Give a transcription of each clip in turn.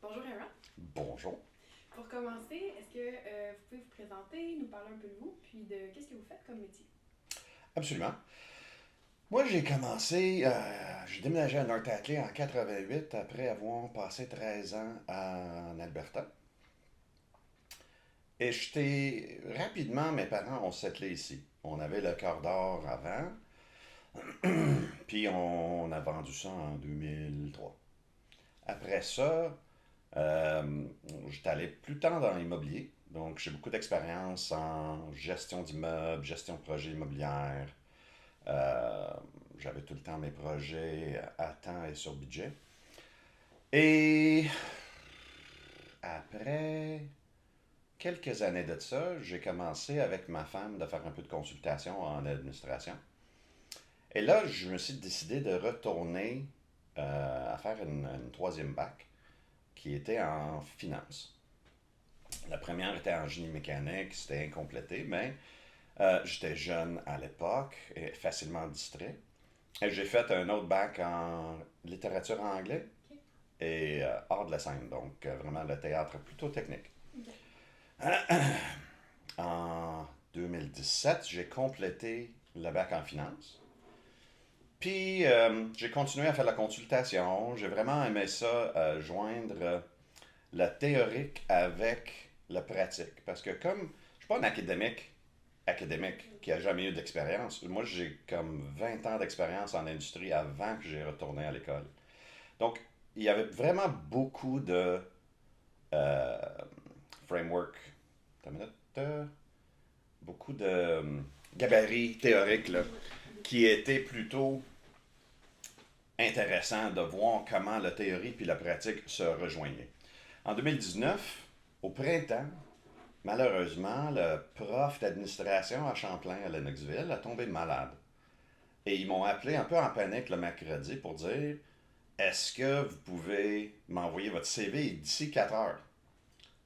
Bonjour Aaron. Bonjour. Pour commencer, est-ce que vous pouvez vous présenter, nous parler un peu de vous, puis de qu'est-ce que vous faites comme métier? Absolument. Moi, j'ai déménagé à North Atlee en 88 après avoir passé 13 ans en Alberta. Et rapidement, mes parents ont settlé ici. On avait le Cœur d'Or avant, puis on a vendu ça en 2003. Après ça, j'étais allé plus tard dans l'immobilier. Donc, j'ai beaucoup d'expérience en gestion d'immeubles, gestion de projets immobiliers. Euh, J'avais tout le temps mes projets à temps et sur budget. Et après quelques années de ça, j'ai commencé avec ma femme de faire un peu de consultation en administration. Et là, je me suis décidé de retourner à faire une troisième bac qui était en finance. La première était en génie mécanique, c'était incomplété, mais j'étais jeune à l'époque et facilement distrait. Et j'ai fait un autre bac en littérature en anglais Ok. et art de la scène, donc vraiment le théâtre plutôt technique. Ok. En 2017, j'ai complété le bac en finance. Puis j'ai continué à faire la consultation. J'ai vraiment aimé ça, joindre la théorique avec la pratique. Parce que comme je ne suis pas un académique qui a jamais eu d'expérience, moi j'ai comme 20 ans d'expérience en industrie avant que j'ai retourné à l'école. Donc il y avait vraiment beaucoup de euh, framework, t'as une minute, beaucoup de gabarits théoriques là, Ouais. qui étaient plutôt intéressants de voir comment la théorie puis la pratique se rejoignaient. En 2019, au printemps, malheureusement, le prof d'administration à Champlain, à Lennoxville, a tombé malade. Et ils m'ont appelé un peu en panique le mercredi pour dire est-ce que vous pouvez m'envoyer votre CV d'ici 4 heures?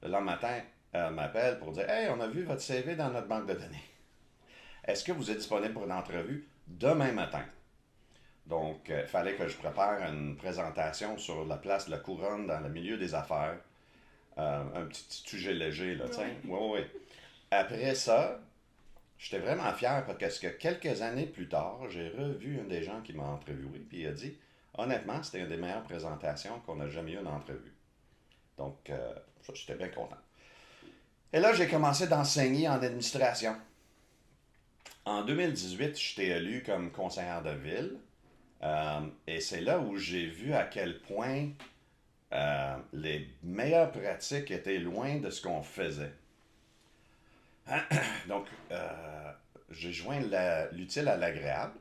Le lendemain matin, elle m'appelle pour dire hey, on a vu votre CV dans notre banque de données. Est-ce que vous êtes disponible pour une entrevue demain matin? Donc, il fallait que je prépare une présentation sur la place de la couronne dans le milieu des affaires. Un petit sujet léger, là, tiens. Ouais. Oui, oui, oui. Après ça, j'étais vraiment fier parce que quelques années plus tard, j'ai revu un des gens qui m'a interviewé, puis il a dit honnêtement, c'était une des meilleures présentations qu'on a jamais eu en entrevue. Donc, ça, j'étais bien content. Et là, j'ai commencé d'enseigner en administration. En 2018, j'étais élu comme conseillère de ville. Et c'est là où j'ai vu à quel point les meilleures pratiques étaient loin de ce qu'on faisait. Donc, j'ai joint l'utile à l'agréable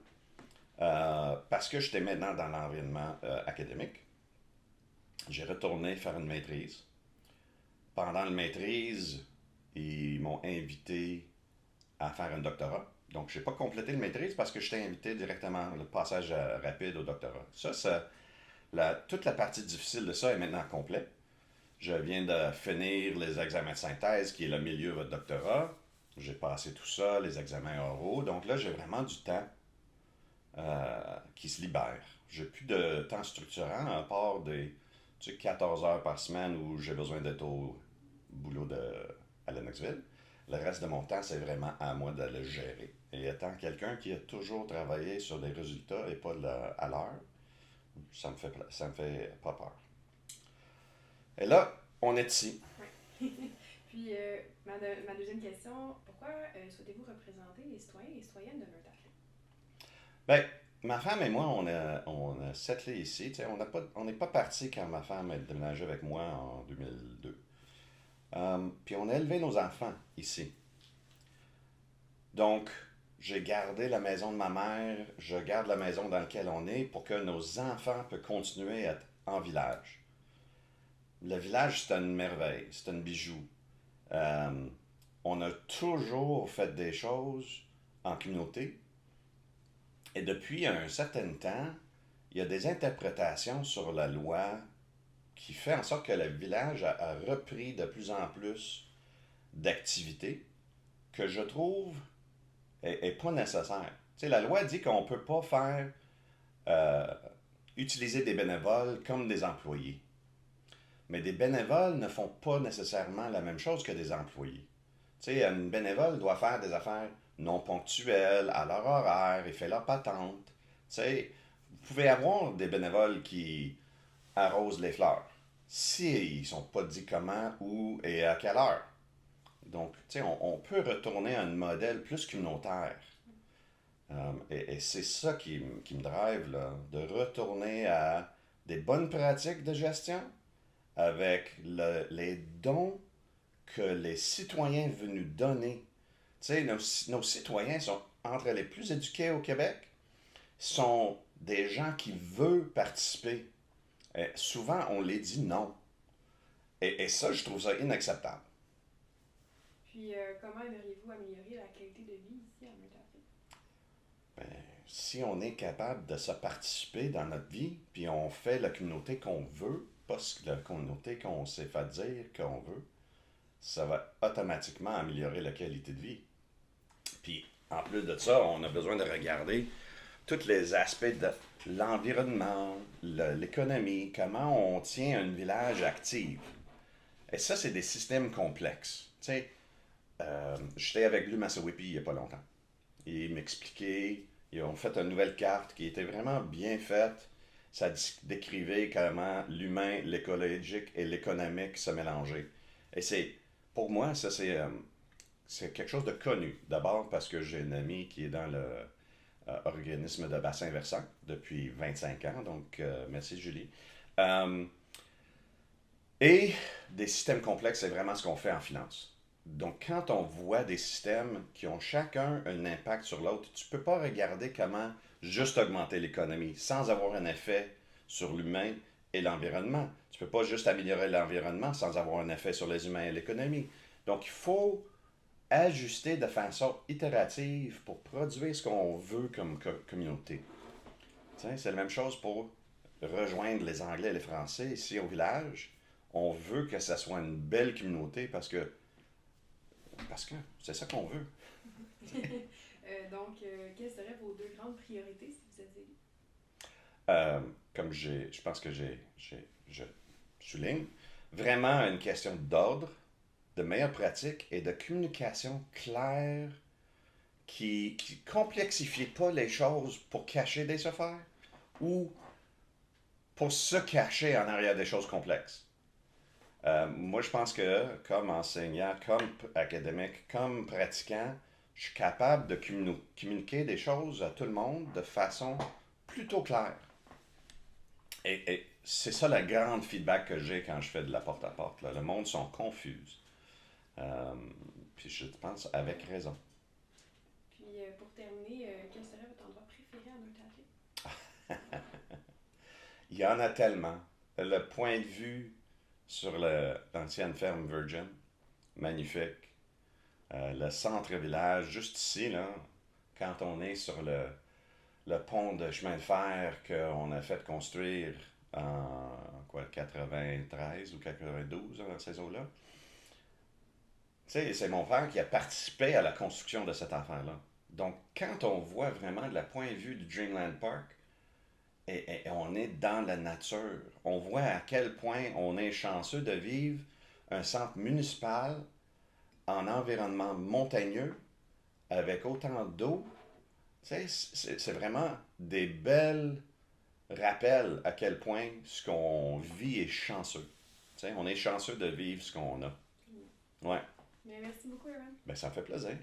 parce que j'étais maintenant dans l'environnement académique. J'ai retourné faire une maîtrise. Pendant la maîtrise, ils m'ont invité à faire un doctorat. Donc, je n'ai pas complété la maîtrise parce que j'étais invité directement, le passage rapide au doctorat. Toute la partie difficile de ça est maintenant complète. Je viens de finir les examens de synthèse, qui est le milieu de votre doctorat. J'ai passé tout ça, les examens oraux. Donc là, j'ai vraiment du temps qui se libère. J'ai plus de temps structurant, à part des 14 heures par semaine où j'ai besoin d'être au boulot à Lennoxville. Le reste de mon temps, c'est vraiment à moi de le gérer. Et étant quelqu'un qui a toujours travaillé sur des résultats et pas à l'heure, ça me fait pas peur. Et là, on est ici. Ouais. Puis, ma deuxième question, pourquoi souhaitez-vous représenter les citoyens et les citoyennes de North Ben, ma femme et moi, on a settlé ici. Tu sais, on n'est pas parti quand ma femme a déménagé avec moi en 2002. Puis on a élevé nos enfants ici. Donc, j'ai gardé la maison de ma mère, je garde la maison dans laquelle on est pour que nos enfants puissent continuer à être en village. Le village, c'est une merveille, c'est un bijou. Euh, on a toujours fait des choses en communauté. Et depuis un certain temps, il y a des interprétations sur la loi qui fait en sorte que le village a repris de plus en plus d'activités que je trouve est pas nécessaire. Tu sais, la loi dit qu'on ne peut pas faire euh, utiliser des bénévoles comme des employés. Mais des bénévoles ne font pas nécessairement la même chose que des employés. Tu sais, un bénévole doit faire des affaires non ponctuelles, à leur horaire, il fait leur patente. Tu sais, vous pouvez avoir des bénévoles qui arrosent les fleurs. S'ils ne sont pas dit comment, où et à quelle heure. Donc, tu sais, on peut retourner à un modèle plus communautaire. Et c'est ça qui me drive, là, de retourner à des bonnes pratiques de gestion avec les dons que les citoyens veulent nous donner. Tu sais, nos citoyens sont entre les plus éduqués au Québec, sont des gens qui veulent participer. Et souvent, on les dit non. Et ça, je trouve ça inacceptable. Puis, comment aimeriez-vous améliorer la qualité de vie ici à Murtafik? Ben, si on est capable de se participer dans notre vie, puis on fait la communauté qu'on veut, pas la communauté qu'on s'est fait dire qu'on veut, ça va automatiquement améliorer la qualité de vie. Puis, en plus de ça, on a besoin de regarder tous les aspects de l'environnement, l'économie, comment on tient un village actif. Et ça, c'est des systèmes complexes. Tu sais, j'étais avec Lou Massawipi il n'y a pas longtemps. Il m'expliquait, ils ont fait une nouvelle carte qui était vraiment bien faite. Ça décrivait comment l'humain, l'écologique et l'économique se mélangeaient. Et c'est, pour moi, ça c'est quelque chose de connu. D'abord parce que j'ai une amie qui est dans le organisme de bassin versant depuis 25 ans, donc merci Julie. Euh, et des systèmes complexes, c'est vraiment ce qu'on fait en finance. Donc, quand on voit des systèmes qui ont chacun un impact sur l'autre, tu ne peux pas regarder comment juste augmenter l'économie sans avoir un effet sur l'humain et l'environnement. Tu ne peux pas juste améliorer l'environnement sans avoir un effet sur les humains et l'économie. Donc, il faut ajuster de façon itérative pour produire ce qu'on veut comme communauté. Tiens, c'est la même chose pour rejoindre les Anglais et les Français ici au village. On veut que ça soit une belle communauté parce que c'est ça qu'on veut. Donc, quelles seraient vos deux grandes priorités si vous êtes élu? Comme je pense que je souligne, vraiment une question d'ordre, de meilleure pratique et de communication claire qui complexifie pas les choses pour cacher des affaires ou pour se cacher en arrière des choses complexes. Moi, je pense que comme enseignant, comme académique, comme pratiquant, je suis capable de communiquer des choses à tout le monde de façon plutôt claire. Et c'est ça le grand feedback que j'ai quand je fais de la porte-à-porte. Là. Le monde sont confus. Euh, Puis je pense avec raison. Puis, pour terminer, quel serait votre endroit préféré à Murtafik? Il y en a tellement. Le point de vue sur l'ancienne ferme Virgin, magnifique. Le centre-village, juste ici, là, quand on est sur le pont de chemin de fer qu'on a fait construire en quoi, 93 ou 92, dans ces eaux-là. Tu sais, c'est mon père qui a participé à la construction de cette affaire-là. Donc, quand on voit vraiment de la point de vue du Dreamland Park, et on est dans la nature, on voit à quel point on est chanceux de vivre un centre municipal en environnement montagneux, avec autant d'eau. Tu sais, c'est vraiment des belles rappels à quel point ce qu'on vit est chanceux. Tu sais, on est chanceux de vivre ce qu'on a. Mm. Ouais, Mais merci beaucoup, Aaron. ben ça me fait plaisir.